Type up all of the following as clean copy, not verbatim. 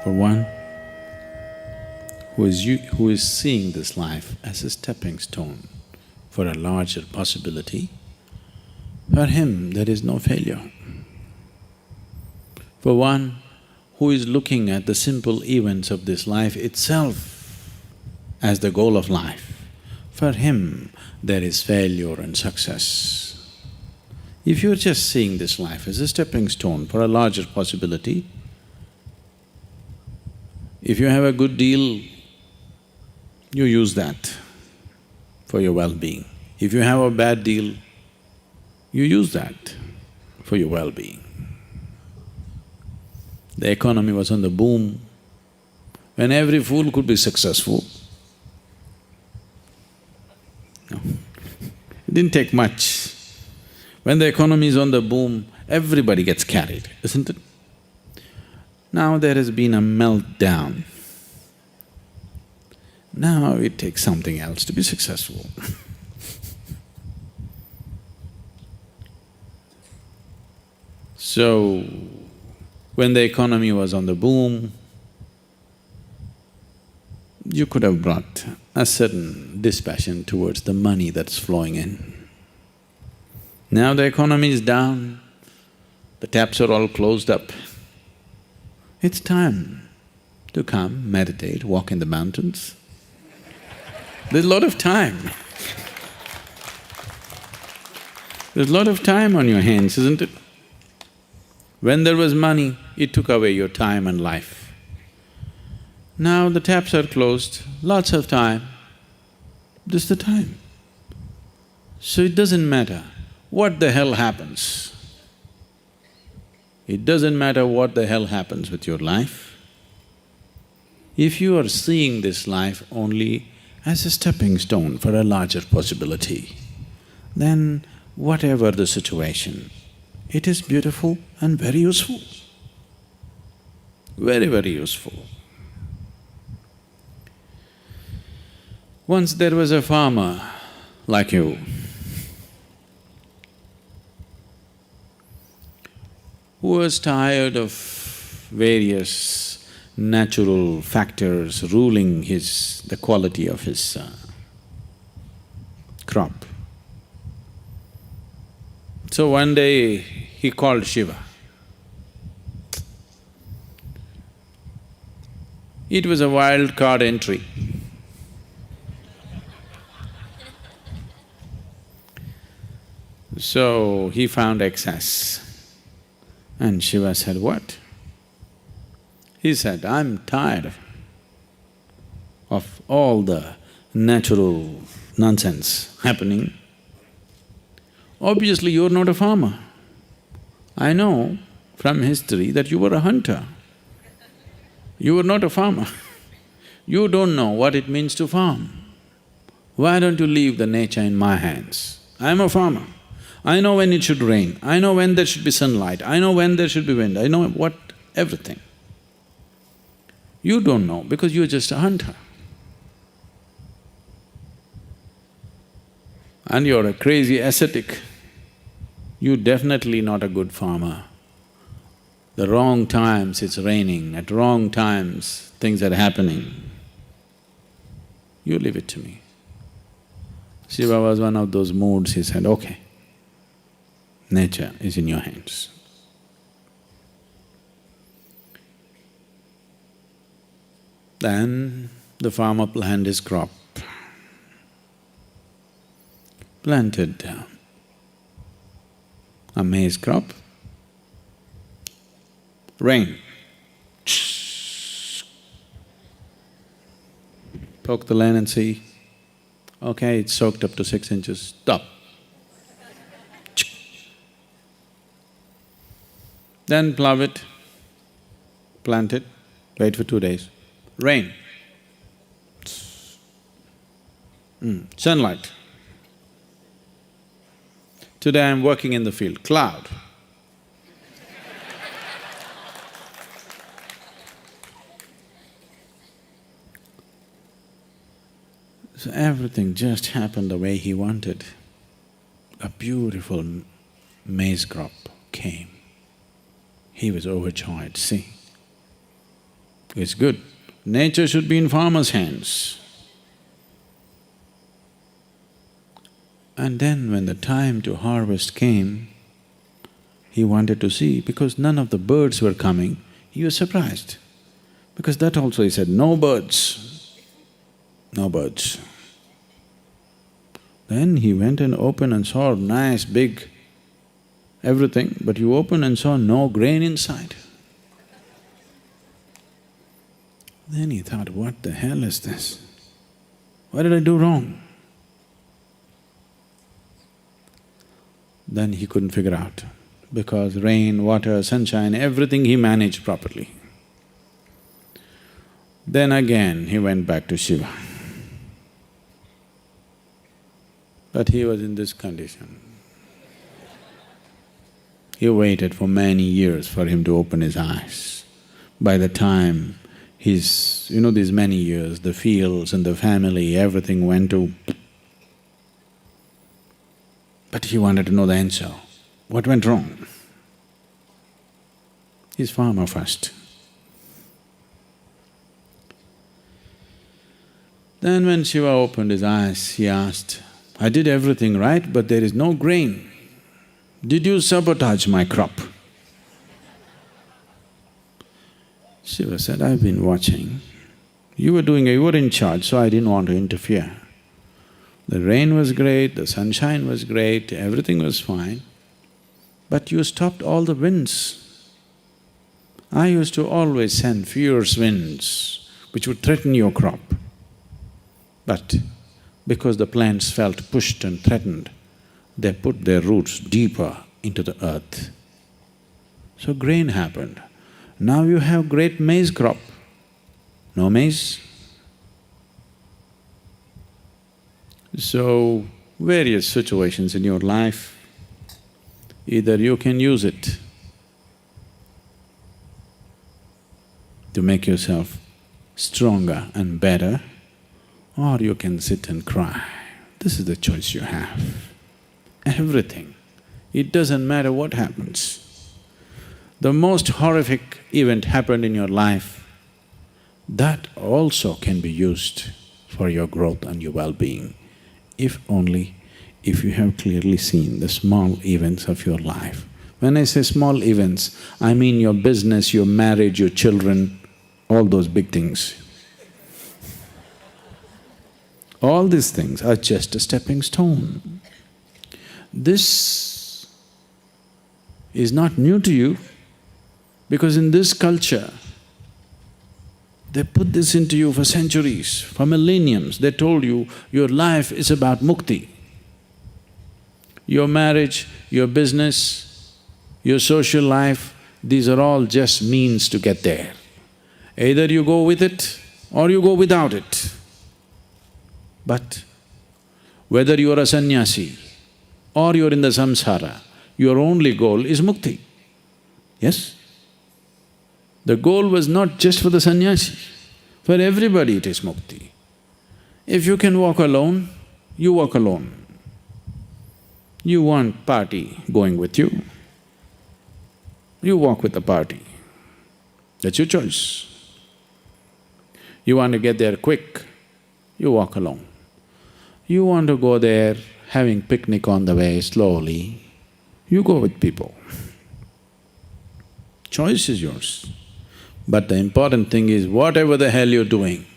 For one who is seeing this life as a stepping stone for a larger possibility, for him there is no failure. For one who is looking at the simple events of this life itself as the goal of life, for him there is failure and success. If you're just seeing this life as a stepping stone for a larger possibility, if you have a good deal, you use that for your well-being. If you have a bad deal, you use that for your well-being. The economy was on the boom, when every fool could be successful. No. It didn't take much. When the economy is on the boom, everybody gets carried, isn't it? Now there has been a meltdown. Now it takes something else to be successful. So, when the economy was on the boom, you could have brought a certain dispassion towards the money that's flowing in. Now the economy is down, the taps are all closed up. It's time to come, meditate, walk in the mountains. There's a lot of time. There's a lot of time on your hands, isn't it? When there was money, it took away your time and life. Now the taps are closed, lots of time, this is the time. So it doesn't matter what the hell happens. It doesn't matter what the hell happens with your life. If you are seeing this life only as a stepping stone for a larger possibility, then whatever the situation, it is beautiful and very useful, very, very useful. Once there was a farmer like you who was tired of various natural factors ruling the quality of his crop. So one day he called Shiva. It was a wild card entry. So he found excess. And Shiva said, what? He said, I'm tired of all the natural nonsense happening. Obviously, you're not a farmer. I know from history that you were a hunter. You were not a farmer. You don't know what it means to farm. Why don't you leave the nature in my hands? I'm a farmer. I know when it should rain, I know when there should be sunlight, I know when there should be wind, I know everything. You don't know because you're just a hunter. And you're a crazy ascetic. You're definitely not a good farmer. The wrong times it's raining, at wrong times things are happening. You leave it to me. Shiva was one of those moods, he said, okay, nature is in your hands. Then the farmer planted his crop, planted a maize crop, rain, poke the land and see, okay, it's soaked up to 6 inches, stop. Then plough it, plant it, wait for 2 days, rain. Sunlight. Today I'm working in the field, cloud. So everything just happened the way he wanted. A beautiful maize crop came. He was overjoyed, see. It's good. Nature should be in farmer's hands. And then when the time to harvest came, he wanted to see, because none of the birds were coming, he was surprised. Because that also he said, no birds, no birds. Then he went and opened and saw nice big everything, but you opened and saw no grain inside. Then he thought, what the hell is this? What did I do wrong? Then he couldn't figure out, because rain, water, sunshine, everything he managed properly. Then again he went back to Shiva. But he was in this condition. He waited for many years for him to open his eyes. By the time these many years, the fields and the family, everything went to… But he wanted to know the answer. What went wrong? He's farmer first. Then when Shiva opened his eyes, he asked, I did everything right, but there is no grain. Did you sabotage my crop? Shiva said, I've been watching. You were in charge, so I didn't want to interfere. The rain was great, the sunshine was great, everything was fine, but you stopped all the winds. I used to always send fierce winds which would threaten your crop. But because the plants felt pushed and threatened, they put their roots deeper into the earth. So grain happened. Now you have great maize crop. No maize? So, various situations in your life, either you can use it to make yourself stronger and better, or you can sit and cry. This is the choice you have. Everything. It doesn't matter what happens. The most horrific event happened in your life, that also can be used for your growth and your well-being, if you have clearly seen the small events of your life. When I say small events, I mean your business, your marriage, your children, all those big things. All these things are just a stepping stone. This is not new to you, because in this culture, they put this into you for centuries, for millenniums. They told you, your life is about mukti. Your marriage, your business, your social life, these are all just means to get there. Either you go with it or you go without it. But whether you are a sannyasi or you're in the samsara, your only goal is mukti. Yes? The goal was not just for the sannyasi, for everybody it is mukti. If you can walk alone, you walk alone. You want party going with you, you walk with the party. That's your choice. You want to get there quick, you walk alone. You want to go there having picnic on the way slowly, you go with people. Choice is yours. But the important thing is, whatever the hell you're doing,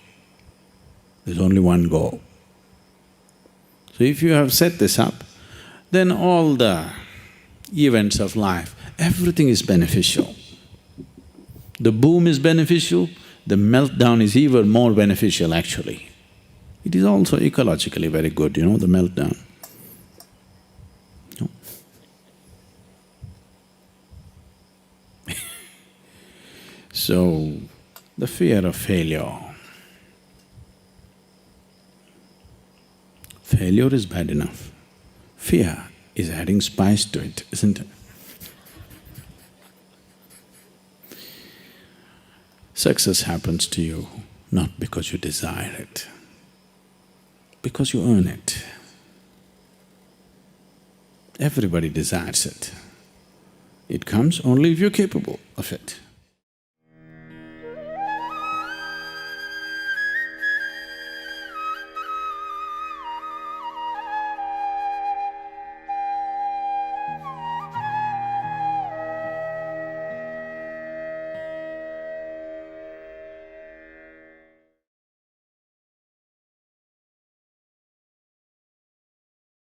there's only one goal. So if you have set this up, then all the events of life, everything is beneficial. The boom is beneficial, the meltdown is even more beneficial actually. It is also ecologically very good, the meltdown. No? So, the fear of failure. Failure is bad enough. Fear is adding spice to it, isn't it? Success happens to you not because you desire it, because you earn it. Everybody desires it. It comes only if you're capable of it.